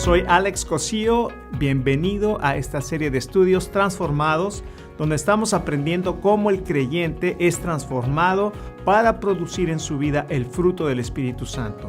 Soy Alex Cosío, bienvenido a esta serie de estudios transformados, donde estamos aprendiendo cómo el creyente es transformado para producir en su vida el fruto del Espíritu Santo.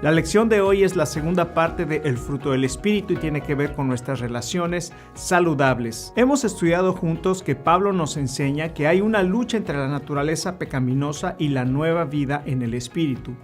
La lección de hoy es la segunda parte de El fruto del Espíritu y tiene que ver con nuestras relaciones saludables. Hemos estudiado juntos que Pablo nos enseña que hay una lucha entre la naturaleza pecaminosa y la nueva vida en el Espíritu.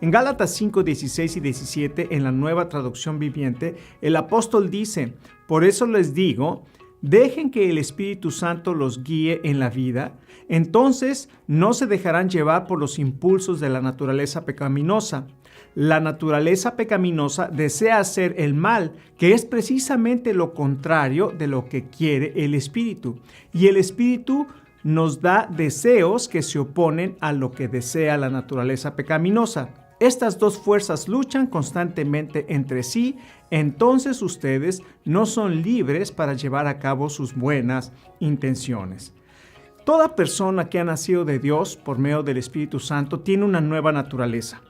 En Gálatas 5, 16 y 17, en la Nueva Traducción Viviente, el apóstol dice: por eso les digo, dejen que el Espíritu Santo los guíe en la vida, entonces no se dejarán llevar por los impulsos de la naturaleza pecaminosa. La naturaleza pecaminosa desea hacer el mal, que es precisamente lo contrario de lo que quiere el Espíritu. Y el Espíritu nos da deseos que se oponen a lo que desea la naturaleza pecaminosa. Estas dos fuerzas luchan constantemente entre sí, entonces ustedes no son libres para llevar a cabo sus buenas intenciones. Toda persona que ha nacido de Dios por medio del Espíritu Santo tiene una nueva naturaleza,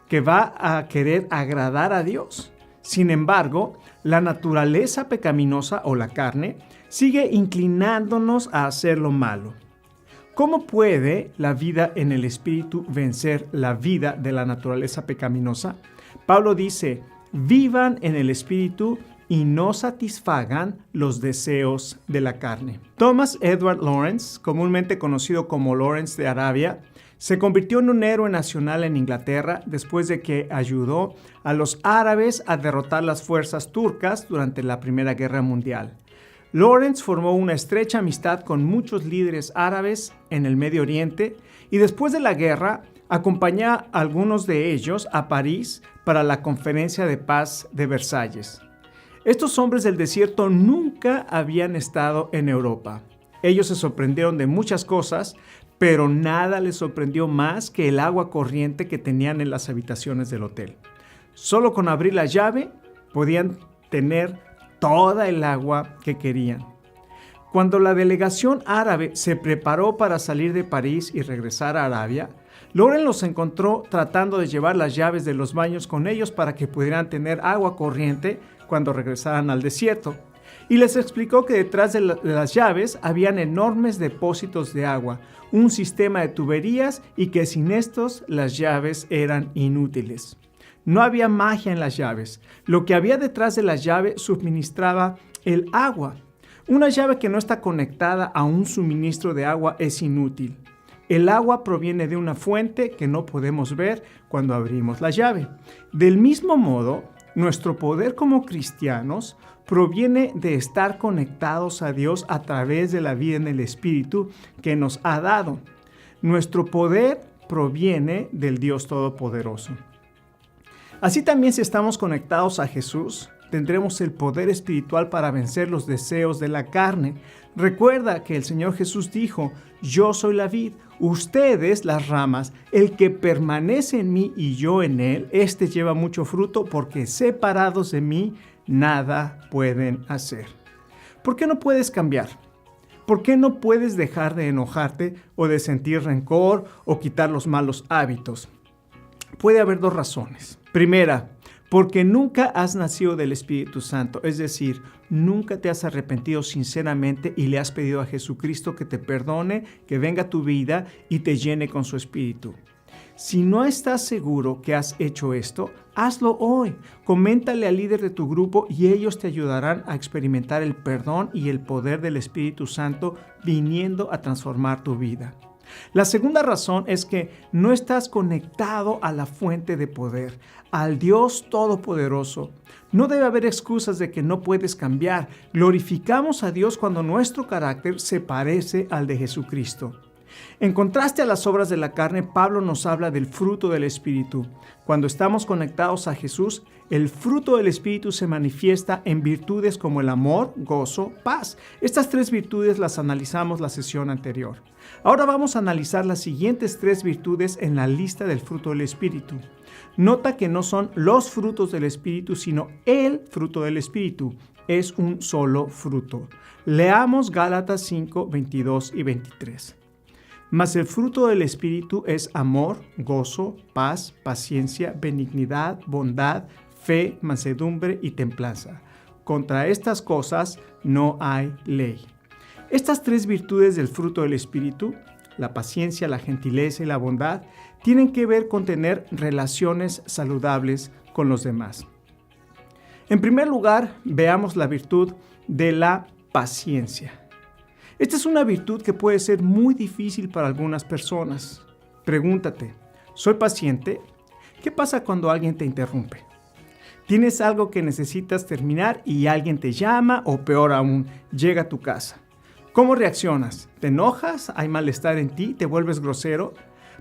que va a querer agradar a Dios. Sin embargo, la naturaleza pecaminosa o la carne sigue inclinándonos a hacer lo malo. ¿Cómo puede la vida en el Espíritu vencer la vida de la naturaleza pecaminosa? Pablo dice: vivan en el Espíritu y no satisfagan los deseos de la carne. Thomas Edward Lawrence, comúnmente conocido como Lawrence de Arabia, se convirtió en un héroe nacional en Inglaterra después de que ayudó a los árabes a derrotar las fuerzas turcas durante la Primera Guerra Mundial. Lawrence formó una estrecha amistad con muchos líderes árabes en el Medio Oriente y después de la guerra acompañó a algunos de ellos a París para la Conferencia de Paz de Versalles. Estos hombres del desierto nunca habían estado en Europa. Ellos se sorprendieron de muchas cosas, pero nada les sorprendió más que el agua corriente que tenían en las habitaciones del hotel. Solo con abrir la llave podían tener toda el agua que querían. Cuando la delegación árabe se preparó para salir de París y regresar a Arabia, Lawrence los encontró tratando de llevar las llaves de los baños con ellos para que pudieran tener agua corriente cuando regresaran al desierto. Y les explicó que detrás de las llaves habían enormes depósitos de agua, un sistema de tuberías y que sin estos las llaves eran inútiles. No había magia en las llaves. Lo que había detrás de la llave suministraba el agua. Una llave que no está conectada a un suministro de agua es inútil. El agua proviene de una fuente que no podemos ver cuando abrimos la llave. Del mismo modo, nuestro poder como cristianos proviene de estar conectados a Dios a través de la vida en el Espíritu que nos ha dado. Nuestro poder proviene del Dios Todopoderoso. Así también, si estamos conectados a Jesús, tendremos el poder espiritual para vencer los deseos de la carne. Recuerda que el Señor Jesús dijo: yo soy la vid, ustedes las ramas. El que permanece en mí y yo en él, este lleva mucho fruto, porque separados de mí nada pueden hacer. ¿Por qué no puedes cambiar? ¿Por qué no puedes dejar de enojarte o de sentir rencor o quitar los malos hábitos? Puede haber dos razones. Primera, porque nunca has nacido del Espíritu Santo, es decir, nunca te has arrepentido sinceramente y le has pedido a Jesucristo que te perdone, que venga a tu vida y te llene con su Espíritu. Si no estás seguro que has hecho esto, hazlo hoy. Coméntale al líder de tu grupo y ellos te ayudarán a experimentar el perdón y el poder del Espíritu Santo viniendo a transformar tu vida. La segunda razón es que no estás conectado a la fuente de poder, al Dios Todopoderoso. No debe haber excusas de que no puedes cambiar. Glorificamos a Dios cuando nuestro carácter se parece al de Jesucristo. En contraste a las obras de la carne, Pablo nos habla del fruto del Espíritu. Cuando estamos conectados a Jesús, el fruto del Espíritu se manifiesta en virtudes como el amor, gozo, paz. Estas tres virtudes las analizamos la sesión anterior. Ahora vamos a analizar las siguientes tres virtudes en la lista del fruto del Espíritu. Nota que no son los frutos del Espíritu, sino el fruto del Espíritu. Es un solo fruto. Leamos Gálatas 5, 22 y 23. Mas el fruto del Espíritu es amor, gozo, paz, paciencia, benignidad, bondad, fe, mansedumbre y templanza. Contra estas cosas no hay ley. Estas 3 virtudes del fruto del Espíritu, la paciencia, la gentileza y la bondad, tienen que ver con tener relaciones saludables con los demás. En primer lugar, veamos la virtud de la paciencia. Esta es una virtud que puede ser muy difícil para algunas personas. Pregúntate, ¿soy paciente? ¿Qué pasa cuando alguien te interrumpe? ¿Tienes algo que necesitas terminar y alguien te llama o peor aún, llega a tu casa? ¿Cómo reaccionas? ¿Te enojas? ¿Hay malestar en ti? ¿Te vuelves grosero?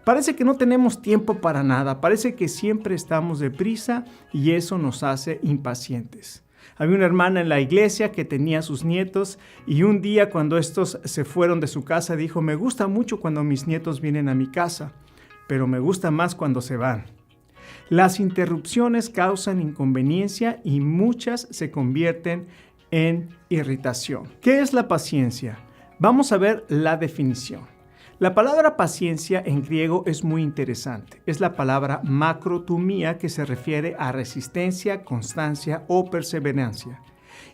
Parece que no tenemos tiempo para nada, parece que siempre estamos deprisa y eso nos hace impacientes. Había una hermana en la iglesia que tenía sus nietos y un día cuando estos se fueron de su casa dijo: me gusta mucho cuando mis nietos vienen a mi casa, pero me gusta más cuando se van. Las interrupciones causan inconveniencia y muchas se convierten en irritación. ¿Qué es la paciencia? Vamos a ver la definición. La palabra paciencia en griego es muy interesante. Es la palabra macrotumía, que se refiere a resistencia, constancia o perseverancia.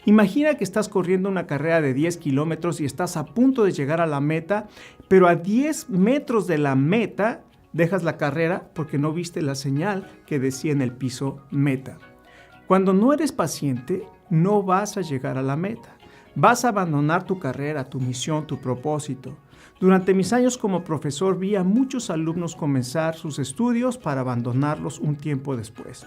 Imagina que estás corriendo una carrera de 10 kilómetros y estás a punto de llegar a la meta, pero a 10 metros de la meta dejas la carrera porque no viste la señal que decía en el piso meta. Cuando no eres paciente, no vas a llegar a la meta. Vas a abandonar tu carrera, tu misión, tu propósito. Durante mis años como profesor vi a muchos alumnos comenzar sus estudios para abandonarlos un tiempo después.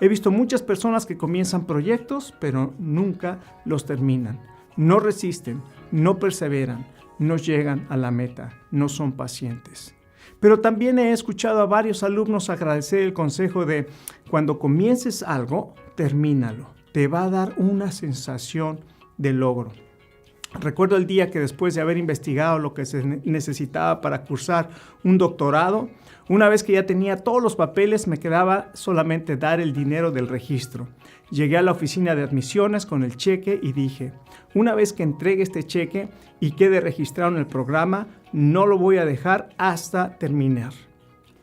He visto muchas personas que comienzan proyectos, pero nunca los terminan. No resisten, no perseveran, no llegan a la meta, no son pacientes. Pero también he escuchado a varios alumnos agradecer el consejo de: cuando comiences algo, termínalo. Te va a dar una sensación de logro. Recuerdo el día que después de haber investigado lo que se necesitaba para cursar un doctorado, una vez que ya tenía todos los papeles, me quedaba solamente dar el dinero del registro. Llegué a la oficina de admisiones con el cheque y dije: una vez que entregue este cheque y quede registrado en el programa, no lo voy a dejar hasta terminar.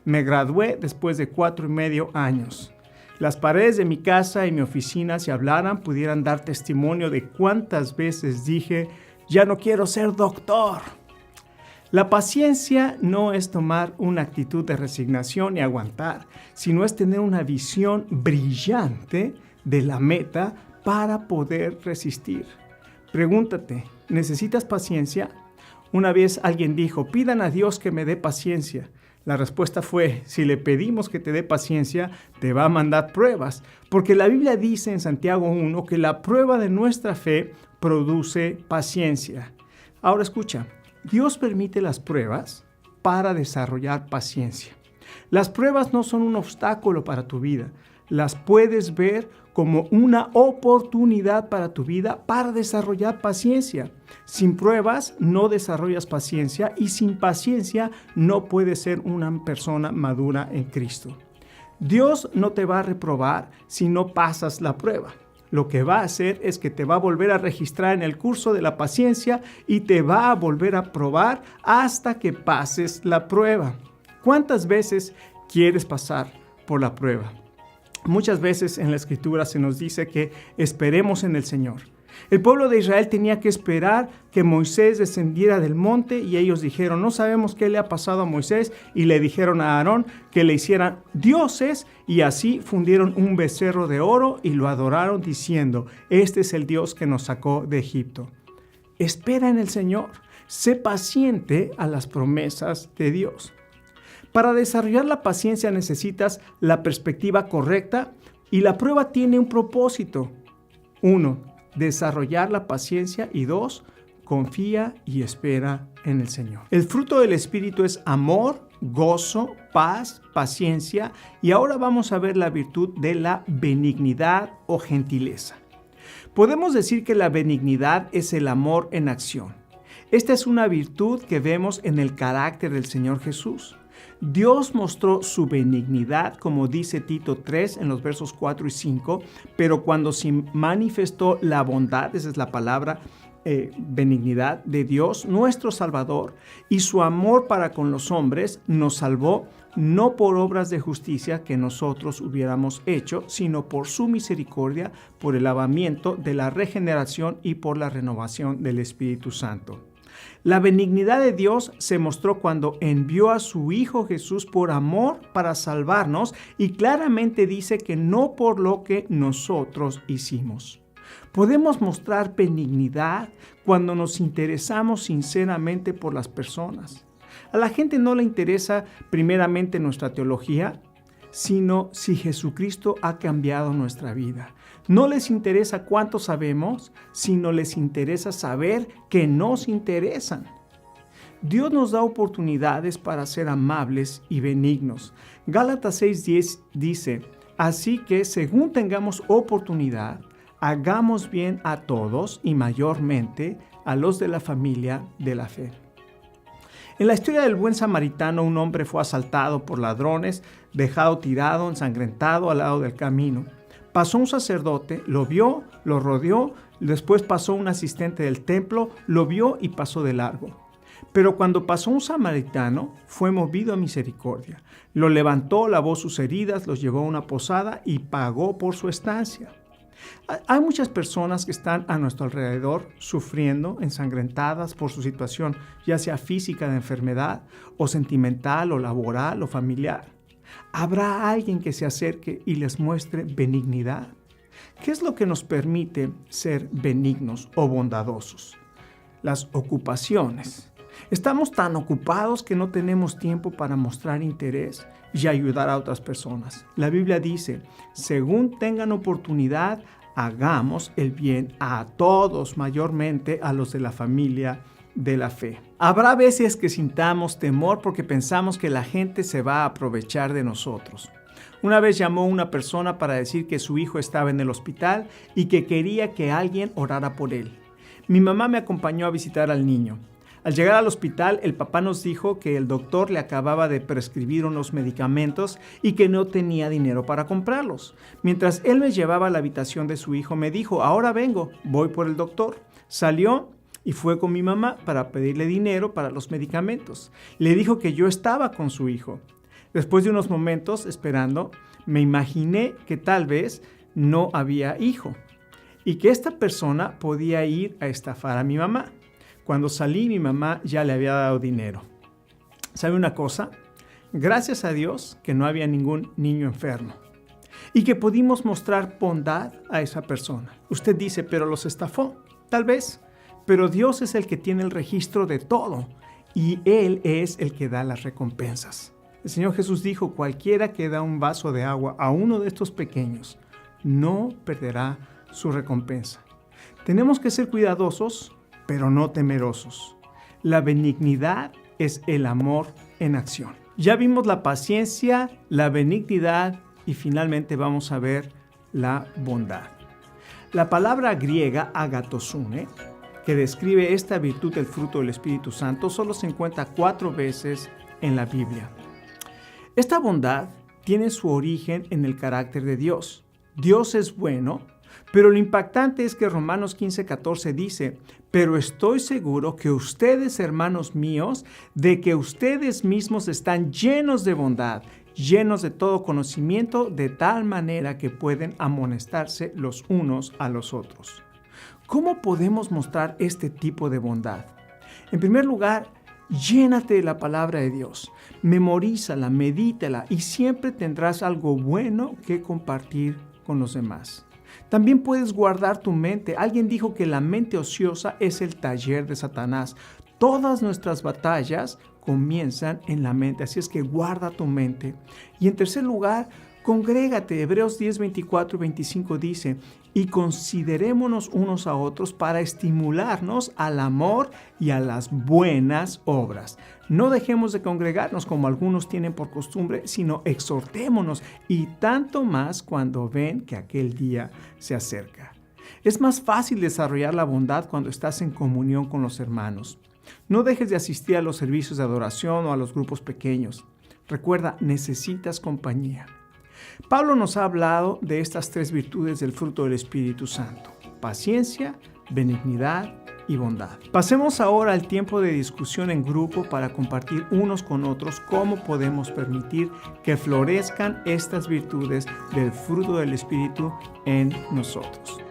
Me gradué después de 4.5 años. Las paredes de mi casa y mi oficina, si hablaran, pudieran dar testimonio de cuántas veces dije: ya no quiero ser doctor. La paciencia no es tomar una actitud de resignación y aguantar, sino es tener una visión brillante de la meta para poder resistir. Pregúntate, ¿necesitas paciencia? Una vez alguien dijo: pidan a Dios que me dé paciencia. La respuesta fue: si le pedimos que te dé paciencia, te va a mandar pruebas, porque la Biblia dice en Santiago 1 que la prueba de nuestra fe produce paciencia. Ahora escucha, Dios permite las pruebas para desarrollar paciencia. Las pruebas no son un obstáculo para tu vida, las puedes ver como una oportunidad para tu vida para desarrollar paciencia. Sin pruebas no desarrollas paciencia y sin paciencia no puedes ser una persona madura en Cristo. Dios no te va a reprobar si no pasas la prueba. Lo que va a hacer es que te va a volver a registrar en el curso de la paciencia y te va a volver a probar hasta que pases la prueba. ¿Cuántas veces quieres pasar por la prueba? Muchas veces en la Escritura se nos dice que esperemos en el Señor. El pueblo de Israel tenía que esperar que Moisés descendiera del monte y ellos dijeron: no sabemos qué le ha pasado a Moisés, y le dijeron a Aarón que le hicieran dioses, y así fundieron un becerro de oro y lo adoraron diciendo: este es el Dios que nos sacó de Egipto. Espera en el Señor, sé paciente a las promesas de Dios. Para desarrollar la paciencia necesitas la perspectiva correcta y la prueba tiene un propósito. 1. Desarrollar la paciencia y 2. Confía y espera en el Señor. El fruto del Espíritu es amor, gozo, paz, paciencia y ahora vamos a ver la virtud de la benignidad o gentileza. Podemos decir que la benignidad es el amor en acción. Esta es una virtud que vemos en el carácter del Señor Jesús. Dios mostró su benignidad, como dice Tito 3 en los versos 4 y 5, pero cuando se manifestó la bondad, esa es la palabra, benignidad de Dios, nuestro Salvador, y su amor para con los hombres nos salvó no por obras de justicia que nosotros hubiéramos hecho, sino por su misericordia, por el lavamiento de la regeneración y por la renovación del Espíritu Santo. La benignidad de Dios se mostró cuando envió a su Hijo Jesús por amor para salvarnos, y claramente dice que no por lo que nosotros hicimos. Podemos mostrar benignidad cuando nos interesamos sinceramente por las personas. A la gente no le interesa primeramente nuestra teología, sino si Jesucristo ha cambiado nuestra vida. No les interesa cuánto sabemos, sino les interesa saber que nos interesan. Dios nos da oportunidades para ser amables y benignos. Gálatas 6:10 dice, así que según tengamos oportunidad, hagamos bien a todos y mayormente a los de la familia de la fe. En la historia del buen samaritano, un hombre fue asaltado por ladrones, dejado tirado, ensangrentado al lado del camino. Pasó un sacerdote, lo vio, lo rodeó, después pasó un asistente del templo, lo vio y pasó de largo. Pero cuando pasó un samaritano, fue movido a misericordia. Lo levantó, lavó sus heridas, los llevó a una posada y pagó por su estancia. Hay muchas personas que están a nuestro alrededor sufriendo, ensangrentadas por su situación, ya sea física de enfermedad, o sentimental, o laboral, o familiar. ¿Habrá alguien que se acerque y les muestre benignidad? ¿Qué es lo que nos permite ser benignos o bondadosos? Las ocupaciones. Estamos tan ocupados que no tenemos tiempo para mostrar interés y ayudar a otras personas. La Biblia dice, según tengan oportunidad, hagamos el bien a todos, mayormente a los de la familia de la fe. Habrá veces que sintamos temor porque pensamos que la gente se va a aprovechar de nosotros. Una vez llamó una persona para decir que su hijo estaba en el hospital y que quería que alguien orara por él. Mi mamá me acompañó a visitar al niño. Al llegar al hospital, el papá nos dijo que el doctor le acababa de prescribir unos medicamentos y que no tenía dinero para comprarlos. Mientras él me llevaba a la habitación de su hijo, me dijo, ahora vengo, voy por el doctor. Salió y fue con mi mamá para pedirle dinero para los medicamentos. Le dijo que yo estaba con su hijo. Después de unos momentos esperando, me imaginé que tal vez no había hijo y que esta persona podía ir a estafar a mi mamá. Cuando salí, mi mamá ya le había dado dinero. ¿Sabe una cosa? Gracias a Dios que no había ningún niño enfermo y que pudimos mostrar bondad a esa persona. Usted dice, pero los estafó. Tal vez, pero Dios es el que tiene el registro de todo y Él es el que da las recompensas. El Señor Jesús dijo, cualquiera que da un vaso de agua a uno de estos pequeños, no perderá su recompensa. Tenemos que ser cuidadosos, pero no temerosos. La benignidad es el amor en acción. Ya vimos la paciencia, la benignidad y finalmente vamos a ver la bondad. La palabra griega agatosune, que describe esta virtud del fruto del Espíritu Santo, solo se encuentra 4 veces en la Biblia. Esta bondad tiene su origen en el carácter de Dios. Dios es bueno, pero lo impactante es que Romanos 15:14 dice, pero estoy seguro que ustedes, hermanos míos, de que ustedes mismos están llenos de bondad, llenos de todo conocimiento, de tal manera que pueden amonestarse los unos a los otros. ¿Cómo podemos mostrar este tipo de bondad? En primer lugar, llénate de la palabra de Dios, memorízala, medítala y siempre tendrás algo bueno que compartir con los demás. También puedes guardar tu mente. Alguien dijo que la mente ociosa es el taller de Satanás. Todas nuestras batallas comienzan en la mente, así es que guarda tu mente. Y en tercer lugar, congrégate. Hebreos 10, 24 y 25 dice, y considerémonos unos a otros para estimularnos al amor y a las buenas obras. No dejemos de congregarnos como algunos tienen por costumbre, sino exhortémonos y tanto más cuando ven que aquel día se acerca. Es más fácil desarrollar la bondad cuando estás en comunión con los hermanos. No dejes de asistir a los servicios de adoración o a los grupos pequeños. Recuerda, necesitas compañía. Pablo nos ha hablado de estas 3 virtudes del fruto del Espíritu Santo: paciencia, benignidad y bondad. Pasemos ahora al tiempo de discusión en grupo para compartir unos con otros cómo podemos permitir que florezcan estas virtudes del fruto del Espíritu en nosotros.